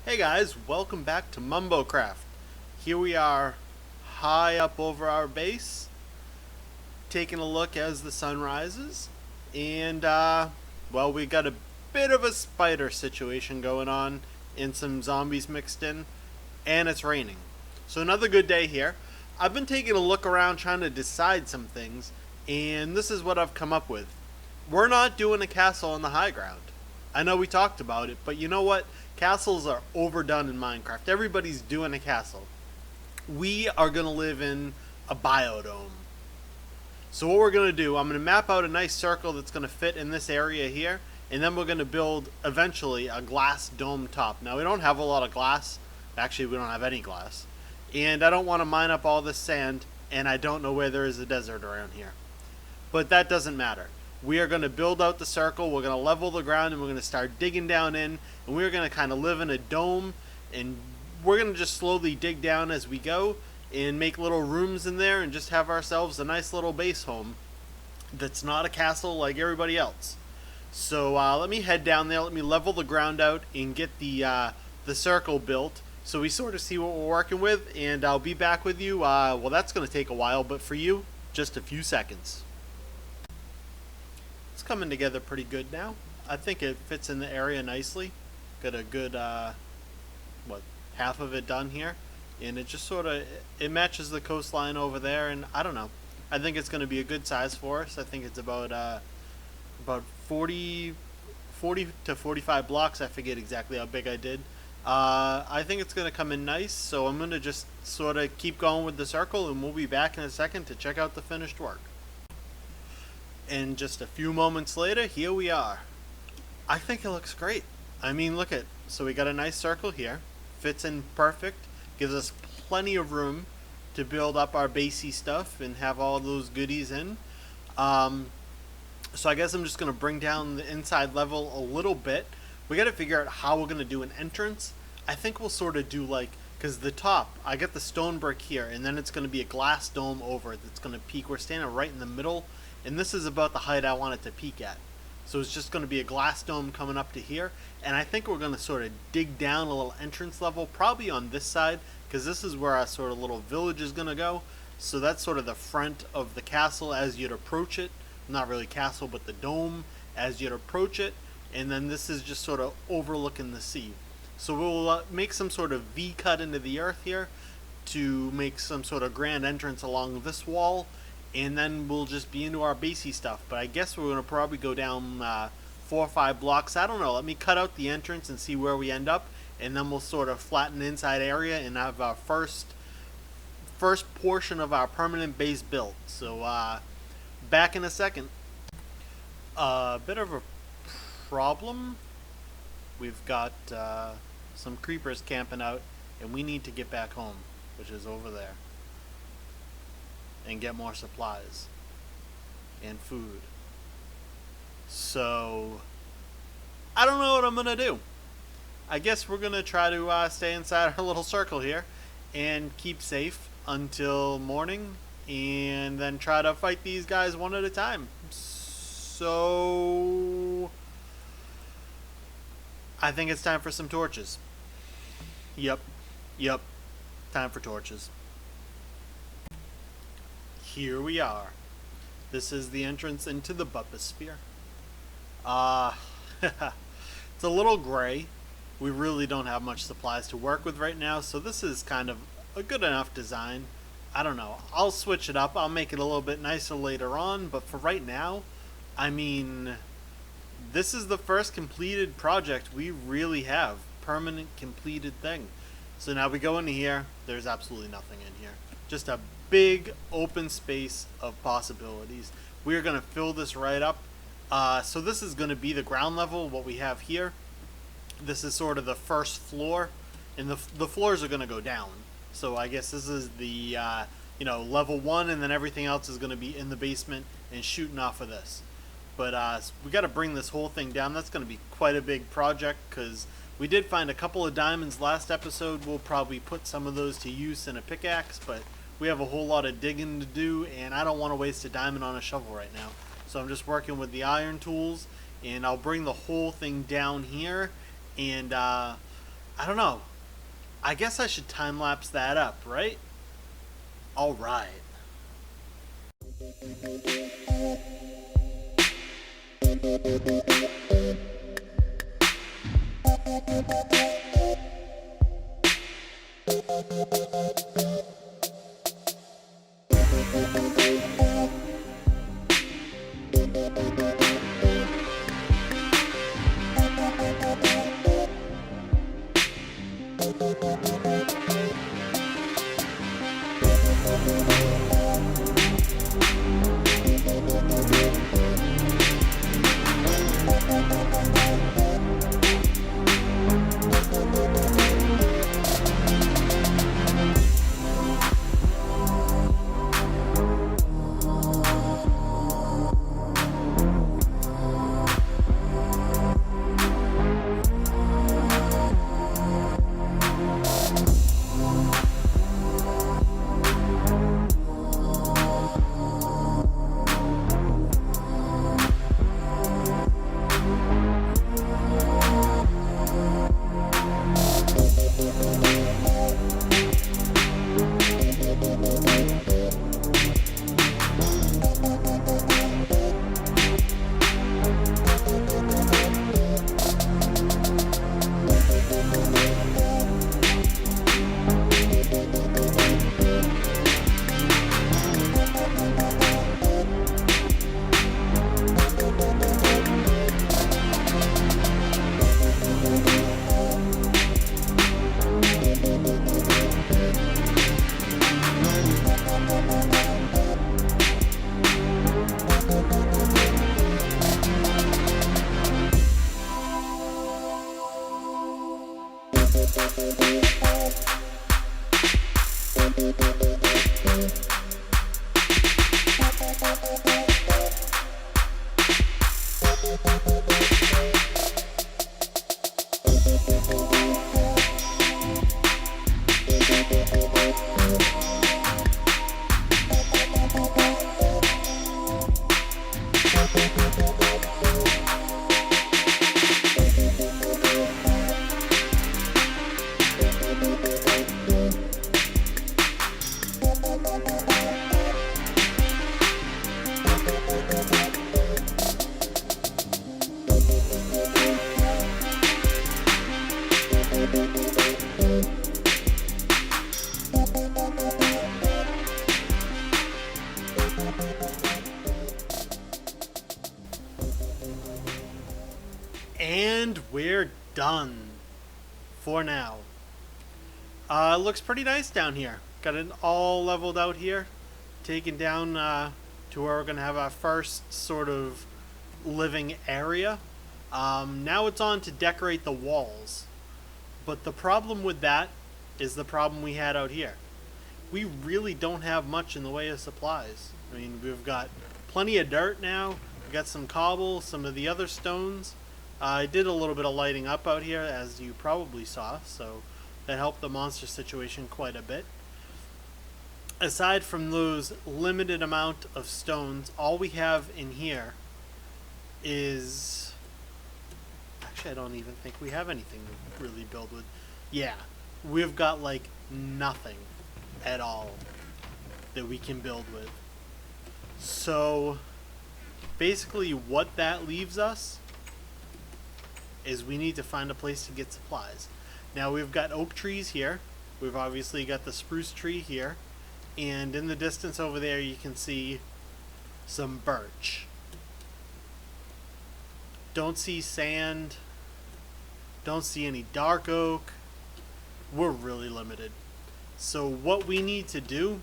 Hey guys, welcome back to MumboCraft. Here we are high up over our base, taking a look as the sun rises. And, well, we got a bit of a spider situation going on and some zombies mixed in, and it's raining. So, another good day here. I've been taking a look around trying to decide some things, and this is what I've come up with. We're not doing a castle on the high ground. I know we talked about it, but you know what? Castles are overdone in Minecraft. Everybody's doing a castle. We are going to live in a biodome. So what we're going to do, I'm going to map out a nice circle that's going to fit in this area here, and then we're going to build eventually a glass dome top. Now we don't have a lot of glass. Actually, we don't have any glass. And I don't want to mine up all this sand, and I don't know where there is a desert around here. But that doesn't matter. We are going to build out the circle, we're going to level the ground, and we're going to start digging down in, and we're going to kind of live in a dome, and we're going to just slowly dig down as we go, and make little rooms in there, and just have ourselves a nice little base home that's not a castle like everybody else. So let me head down there, let me level the ground out, and get the circle built, so we sort of see what we're working with, and I'll be back with you. Well, that's going to take a while, but for you, just a few seconds. It's coming together pretty good now. I think it fits in the area nicely. Got a good, half of it done here. And it just sort of, it matches the coastline over there, and I don't know. I think it's going to be a good size for us. I think it's about 40 to 45 blocks. I forget exactly how big I did. I think it's going to come in nice, so I'm going to just sort of keep going with the circle, and we'll be back in a second to check out the finished work. And just a few moments later, here we are. I think it looks great. I mean, look at, so we got a nice circle here. Fits in perfect. Gives us plenty of room to build up our basey stuff and have all those goodies in. So I guess I'm just going to bring down the inside level a little bit. We got to figure out how we're going to do an entrance. I think we'll sort of do like, because the top, I got the stone brick here, and then it's going to be a glass dome over it that's going to peak. We're standing right in the middle, and this is about the height I want it to peak at. So it's just going to be a glass dome coming up to here, and I think we're going to sort of dig down a little entrance level, probably on this side, because this is where our sort of little village is going to go. So that's sort of the front of the castle as you'd approach it. Not really castle, but the dome as you'd approach it. And then this is just sort of overlooking the sea. So we'll make some sort of V cut into the earth here to make some sort of grand entrance along this wall, and then we'll just be into our basey stuff. But I guess we're going to probably go down 4 or 5 blocks. I don't know. Let me cut out the entrance and see where we end up, and then we'll sort of flatten the inside area and have our first portion of our permanent base built. So back in a second. A bit of a problem. We've got some creepers camping out, and we need to get back home, which is over there, and get more supplies and food. So I don't know what I'm gonna do. I guess we're gonna try to stay inside our little circle here and keep safe until morning, and then try to fight these guys one at a time. So I think it's time for some torches. Yep. Time for torches. Here we are. This is the entrance into the Bupposphere. It's a little gray. We really don't have much supplies to work with right now, so this is kind of a good enough design. I don't know. I'll switch it up. I'll make it a little bit nicer later on, but for right now, I mean, this is the first completed project we really have. Permanent completed thing. So now we go into here. There's absolutely nothing in here. Just a big open space of possibilities. We are going to fill this right up. So this is going to be the ground level, what we have here. This is sort of the first floor, and the floors are going to go down. So I guess this is the level 1, and then everything else is going to be in the basement and shooting off of this. But we got to bring this whole thing down. That's going to be quite a big project, because we did find a couple of diamonds last episode. We'll probably put some of those to use in a pickaxe, but we have a whole lot of digging to do, and I don't want to waste a diamond on a shovel right now. So I'm just working with the iron tools, and I'll bring the whole thing down here, and I I don't know. I guess I should time-lapse that up, right? Alright. And we're done for now. Looks pretty nice down here. Got it all leveled out here, taken down to where we're gonna have our first sort of living area. Now it's on to decorate the walls, but the problem with that is the problem we had out here. We really don't have much in the way of supplies. I mean, we've got plenty of dirt now. We got some cobble, some of the other stones. I did a little bit of lighting up out here, as you probably saw, so that helped the monster situation quite a bit. Aside from those limited amount of stones, all we have in here is... Actually, I don't even think we have anything to really build with. Yeah, we've got like nothing at all that we can build with. So basically what that leaves us is we need to find a place to get supplies. Now we've got oak trees here. We've obviously got the spruce tree here. And in the distance over there you can see some birch. Don't see sand. Don't see any dark oak. We're really limited. So what we need to do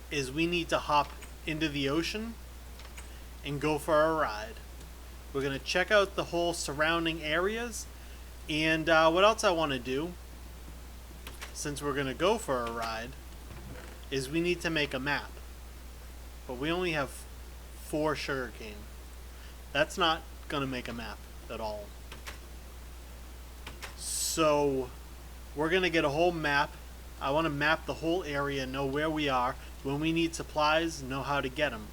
is we need to hop into the ocean and go for a ride. We're going to check out the whole surrounding areas. And what else I want to do, since we're going to go for a ride, is we need to make a map. But we only have 4 sugarcane. That's not going to make a map at all. So we're going to get a whole map. I want to map the whole area, know where we are. When we need supplies, know how to get them.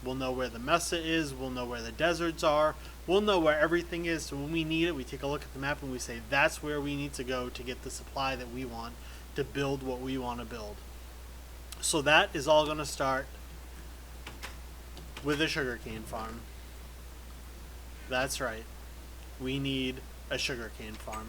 We'll know where the mesa is, we'll know where the deserts are, we'll know where everything is. So when we need it, we take a look at the map and we say that's where we need to go to get the supply that we want to build what we want to build. So that is all going to start with a sugarcane farm. That's right. We need a sugarcane farm.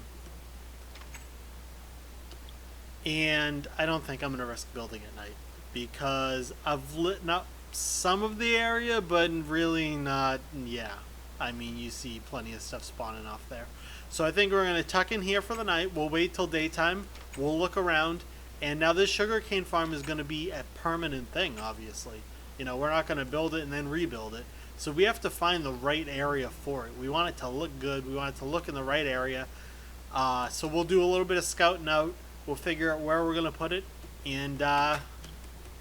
And I don't think I'm going to risk building at night because I've lit up some of the area, but really not. Yeah, I mean, you see plenty of stuff spawning off there. So I think we're going to tuck in here for the night. We'll wait till daytime. We'll look around. And now this sugarcane farm is going to be a permanent thing, obviously. You know, we're not going to build it and then rebuild it. So we have to find the right area for it. We want it to look good. We want it to look in the right area. So we'll do a little bit of scouting out. We'll figure out where we're going to put it. And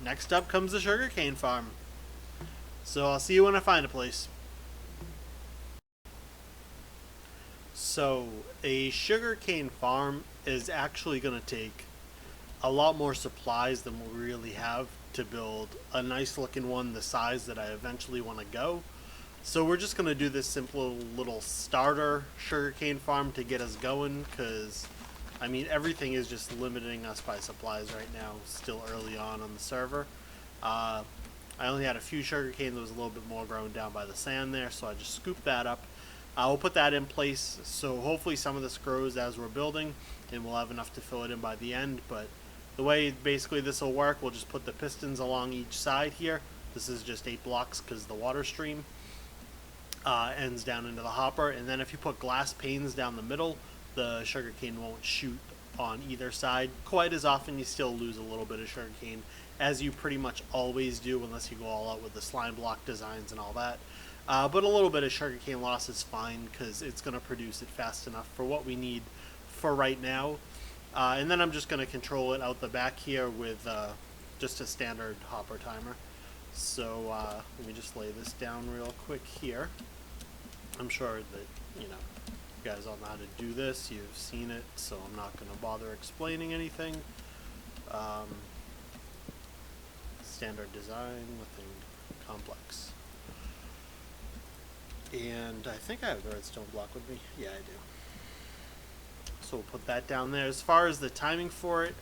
next up comes the sugarcane farm. So I'll see you when I find a place. So a sugarcane farm is actually going to take a lot more supplies than we really have to build a nice looking one the size that I eventually want to go. So we're just going to do this simple little starter sugarcane farm to get us going, because I mean everything is just limiting us by supplies right now, still early on the server. I only had a few sugarcane that was a little bit more grown down by the sand there, so I just scooped that up. We'll put that in place, so hopefully some of this grows as we're building and we'll have enough to fill it in by the end. But the way basically this will work, we'll just put the pistons along each side here. This is just 8 blocks because the water stream ends down into the hopper. And then if you put glass panes down the middle, the sugarcane won't shoot on either side quite as often. You still lose a little bit of sugarcane, as you pretty much always do, unless you go all out with the slime block designs and all that. But a little bit of sugarcane loss is fine because it's going to produce it fast enough for what we need for right now. And then I'm just going to control it out the back here with just a standard hopper timer. So let me just lay this down real quick here. I'm sure that, you know, you guys all know how to do this. You've seen it, so I'm not going to bother explaining anything. Standard design, nothing complex. And I think I have the redstone block with me. Yeah, I do. So we'll put that down there. As far as the timing for it,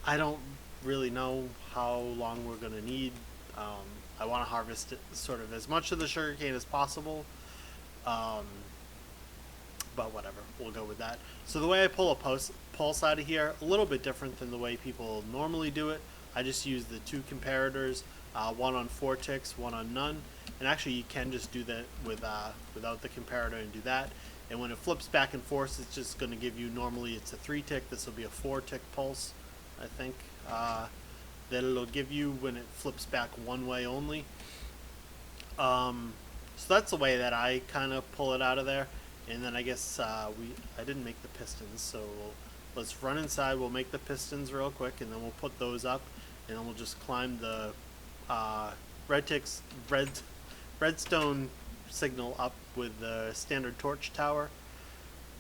I don't really know how long we're going to need. I want to harvest it, sort of as much of the sugarcane as possible. But whatever, we'll go with that. So the way I pull a pulse out of here, a little bit different than the way people normally do it. I just use the 2 comparators, one on 4 ticks, one on none. And actually you can just do that with without the comparator and do that. And when it flips back and forth, it's just going to give you, normally it's a 3 tick, this will be a 4 tick pulse, I think, that it'll give you when it flips back one way only. So that's the way that I kind of pull it out of there. And then I guess I didn't make the pistons, so let's run inside, we'll make the pistons real quick, and then we'll put those up, and then we'll just climb the redstone signal up with the standard torch tower.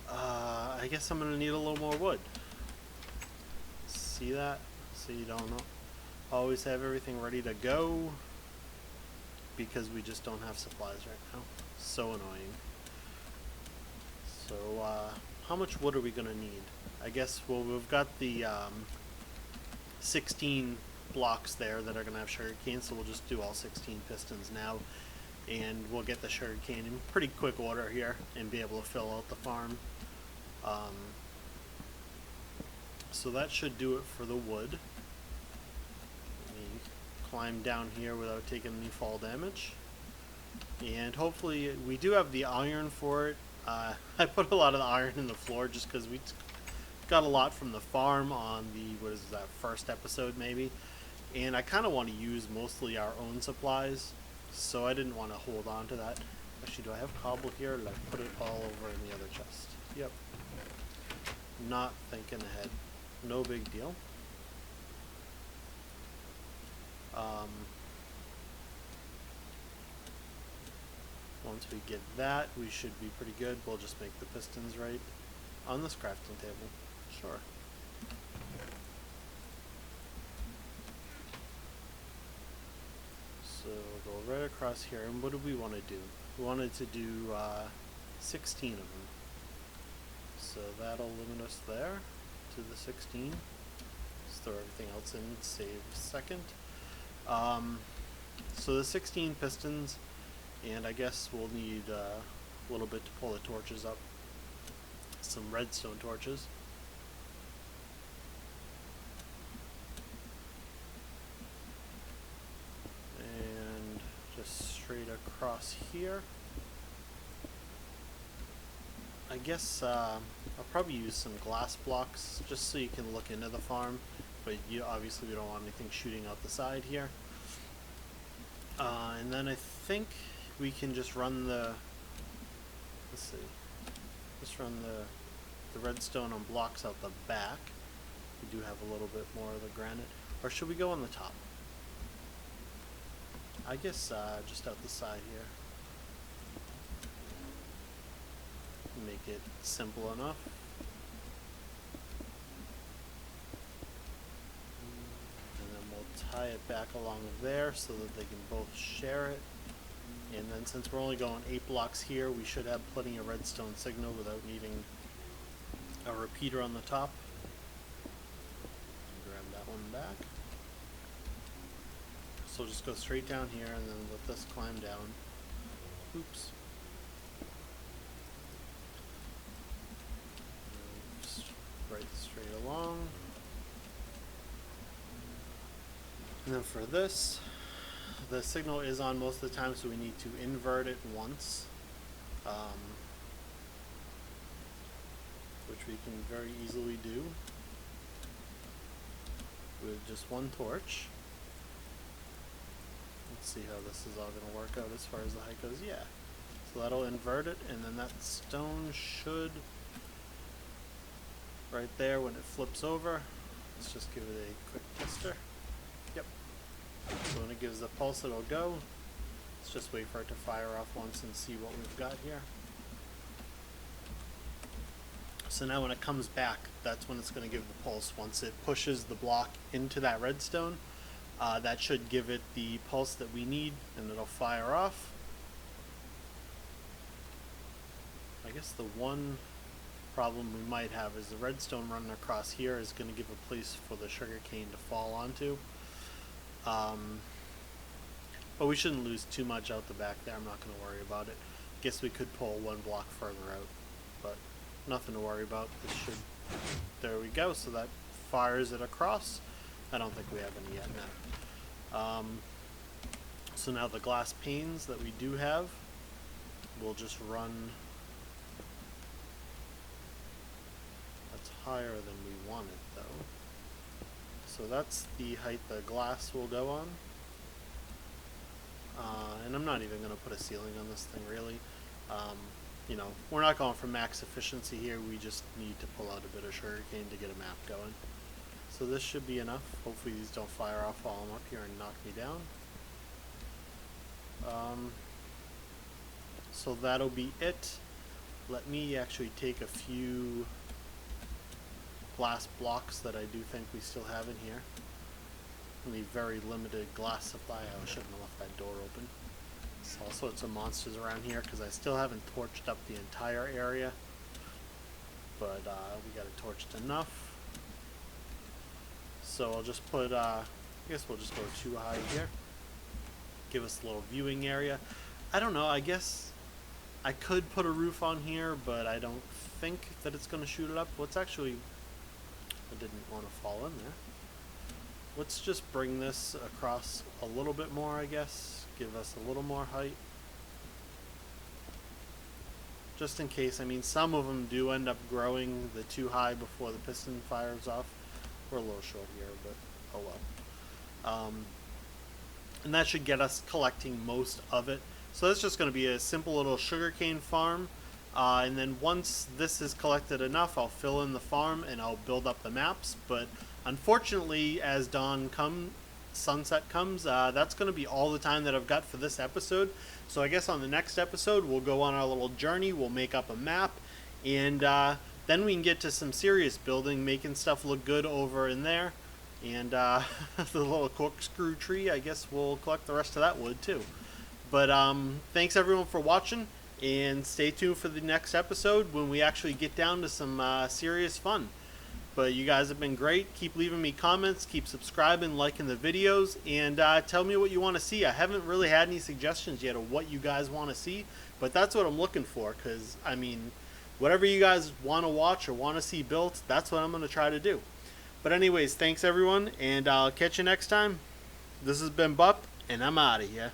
I guess I'm gonna need a little more wood. See that? So you don't always have everything ready to go, because we just don't have supplies right now. So annoying. So how much wood are we gonna need? I guess, well, we've got the 16 blocks there that are gonna have sugarcane, so we'll just do all 16 pistons now. And we'll get the sugarcane in pretty quick order here and be able to fill out the farm. So that should do it for the wood. Let me climb down here without taking any fall damage. And hopefully we do have the iron for it. I put a lot of the iron in the floor just because we got a lot from the farm on the, what is that, first episode maybe. And I kind of want to use mostly our own supplies, so I didn't want to hold on to that. Actually, do I have cobble here? Or did I put it all over in the other chest? Yep. Not thinking ahead. No big deal. Once we get that, we should be pretty good. We'll just make the pistons right on this crafting table. Sure. So go right across here, and what do we want to do? we wanted to do 16 of them. So that'll limit us there to the 16. Just throw everything else in, save a second. So the 16 pistons, and I guess we'll need a little bit to pull the torches up. Some redstone torches. And just straight across here. I guess I'll probably use some glass blocks just so you can look into the farm, but obviously we don't want anything shooting out the side here. And then I think we can just run the, let's see, just run the redstone on blocks out the back. We do have a little bit more of the granite. Or should we go on the top? I guess just out the side here. Make it simple enough. And then we'll tie it back along there so that they can both share it. And then since we're only going 8 blocks here, we should have plenty of redstone signal without needing a repeater on the top. Grab that one back. So just go straight down here and then let this climb down. Oops. Right straight along. And then for this, the signal is on most of the time, so we need to invert it once, which we can very easily do with just one torch. Let's see how this is all going to work out as far as the height goes. Yeah, so that'll invert it, and then that stone should, right there when it flips over, let's just give it a quick tester. Yep. So when it gives the pulse, it'll go. Let's just wait for it to fire off once and see what we've got here. So now when it comes back, that's when it's going to give the pulse. Once it pushes the block into that redstone, that should give it the pulse that we need, and it'll fire off. I guess the one problem we might have is the redstone running across here is going to give a place for the sugarcane to fall onto. But we shouldn't lose too much out the back there. I'm not going to worry about it. Guess we could pull 1 block further out, but nothing to worry about. This should, there we go. So that fires it across. I don't think we have any yet now. So now the glass panes that we do have, we'll just run. That's higher than we wanted though. So that's the height the glass will go on. And I'm not even going to put a ceiling on this thing really. You know, we're not going for max efficiency here. We just need to pull out a bit of sugarcane to get a map going. So this should be enough. Hopefully these don't fire off while I'm up here and knock me down. So that'll be it. Let me actually take a few glass blocks that I do think we still have in here. Only very limited glass supply. I shouldn't have left that door open. There's all sorts of monsters around here because I still haven't torched up the entire area. But we got it torched enough. So I'll just put, I guess we'll just go too high here. Give us a little viewing area. I don't know, I guess I could put a roof on here, but I don't think that it's going to shoot it up. Let's actually, I didn't want to fall in there. Let's just bring this across a little bit more, I guess. Give us a little more height. Just in case, I mean, some of them do end up growing the too high before the piston fires off. We're a little short here, but oh well. And that should get us collecting most of it. So that's just going to be a simple little sugarcane farm. And then once this is collected enough, I'll fill in the farm and I'll build up the maps. But unfortunately, as sunset comes, that's going to be all the time that I've got for this episode. So I guess on the next episode, we'll go on our little journey. We'll make up a map. And then we can get to some serious building, making stuff look good over in there. And the little corkscrew tree, I guess we'll collect the rest of that wood too. But thanks everyone for watching, and stay tuned for the next episode when we actually get down to some serious fun. But you guys have been great. Keep leaving me comments, keep subscribing, liking the videos, and tell me what you want to see. I haven't really had any suggestions yet of what you guys want to see, but that's what I'm looking for, because, I mean, whatever you guys want to watch or want to see built, that's what I'm going to try to do. But anyways, thanks everyone, and I'll catch you next time. This has been Bup, and I'm out of here.